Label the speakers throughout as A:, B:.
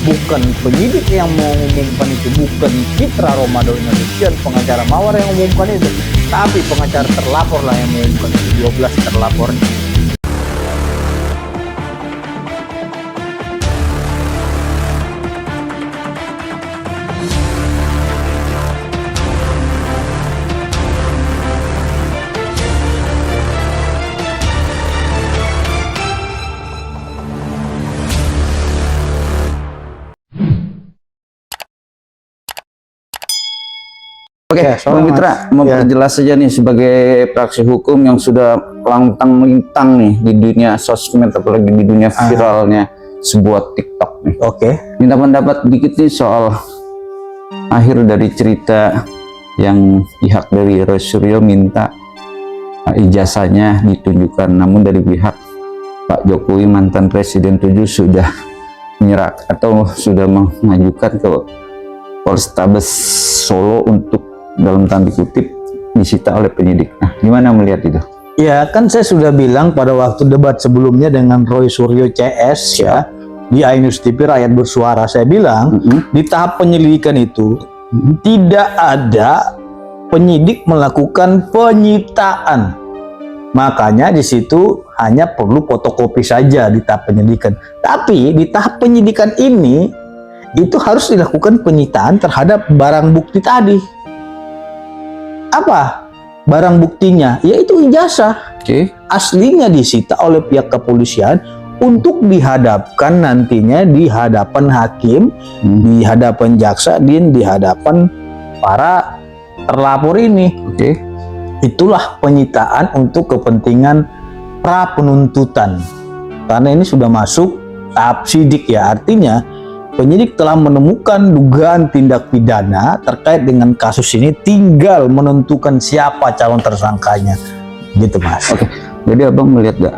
A: bukan penyidik yang mengumumkan itu, bukan Fitra Romadhon Nasution pengacara Mawar yang mengumumkan itu, tapi pengacara terlapor lah yang mengumumkan itu, 12 terlapornya.
B: Oke, Bang Mitra, mau perjelas saja nih sebagai praksi hukum yang sudah langtang melintang nih di dunia sosmed, apalagi di dunia viralnya sebuah TikTok nih.
A: Oke.
B: Minta pendapat dikit nih soal akhir dari cerita yang pihak dari Roy Suryo minta ijazahnya ditunjukkan, namun dari pihak Pak Jokowi mantan Presiden 7 sudah menyerah atau sudah mengajukan ke Polrestabes Solo untuk dalam tanda kutip disita oleh penyidik. Nah, gimana melihat itu?
A: Ya, kan saya sudah bilang pada waktu debat sebelumnya dengan Roy Suryo CS ya di iNews TV Rakyat Bersuara, saya bilang di tahap penyelidikan itu tidak ada penyidik melakukan penyitaan. Makanya di situ hanya perlu fotokopi saja di tahap penyidikan. Tapi di tahap penyidikan ini itu harus dilakukan penyitaan terhadap barang bukti tadi. Apa barang buktinya? Yaitu ijazah. Aslinya disita oleh pihak kepolisian untuk dihadapkan nantinya di hadapan hakim, di hadapan jaksa, dan di hadapan para terlapor ini. Itulah penyitaan untuk kepentingan pra penuntutan. Karena ini sudah masuk tahap sidik ya, artinya penyidik telah menemukan dugaan tindak pidana terkait dengan kasus ini, tinggal menentukan siapa calon tersangkanya, gitu Mas.
B: Oke, jadi Abang melihat gak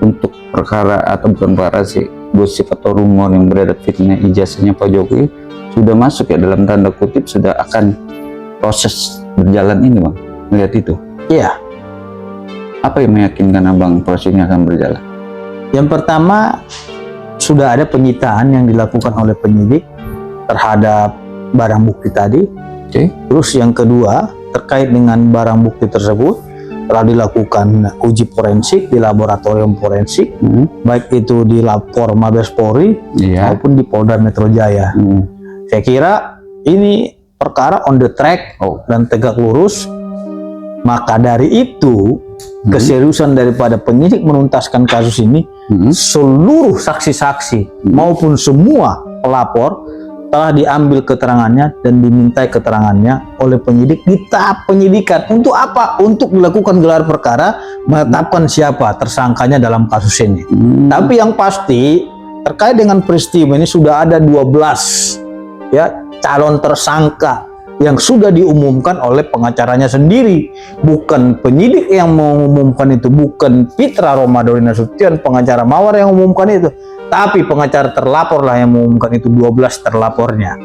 B: untuk perkara atau bukan perkara sih, gosip atau rumor yang beredar fitnah ijazahnya Pak Jokowi sudah masuk ya dalam tanda kutip, sudah akan proses berjalan ini Bang, melihat itu?
A: Iya.
B: Apa yang meyakinkan Abang prosesnya akan berjalan?
A: Yang pertama, sudah ada penyitaan yang dilakukan oleh penyidik terhadap barang bukti tadi. Terus yang kedua, terkait dengan barang bukti tersebut telah dilakukan uji forensik di laboratorium forensik, baik itu di Lapor Mabes Polri maupun di Polda Metro Jaya. Saya kira ini perkara on the track dan tegak lurus. Maka dari itu keseriusan daripada penyidik menuntaskan kasus ini, seluruh saksi-saksi maupun semua pelapor telah diambil keterangannya dan dimintai keterangannya oleh penyidik di tahap penyidikan. Untuk apa? Untuk dilakukan gelar perkara, menetapkan siapa tersangkanya dalam kasus ini. Tapi yang pasti terkait dengan peristiwa ini sudah ada 12 ya calon tersangka yang sudah diumumkan oleh pengacaranya sendiri, bukan penyidik yang mengumumkan itu, bukan Fitra Romadhon Nasution pengacara Mawar yang mengumumkan itu, tapi pengacara terlapor lah yang mengumumkan itu, 12 terlapornya.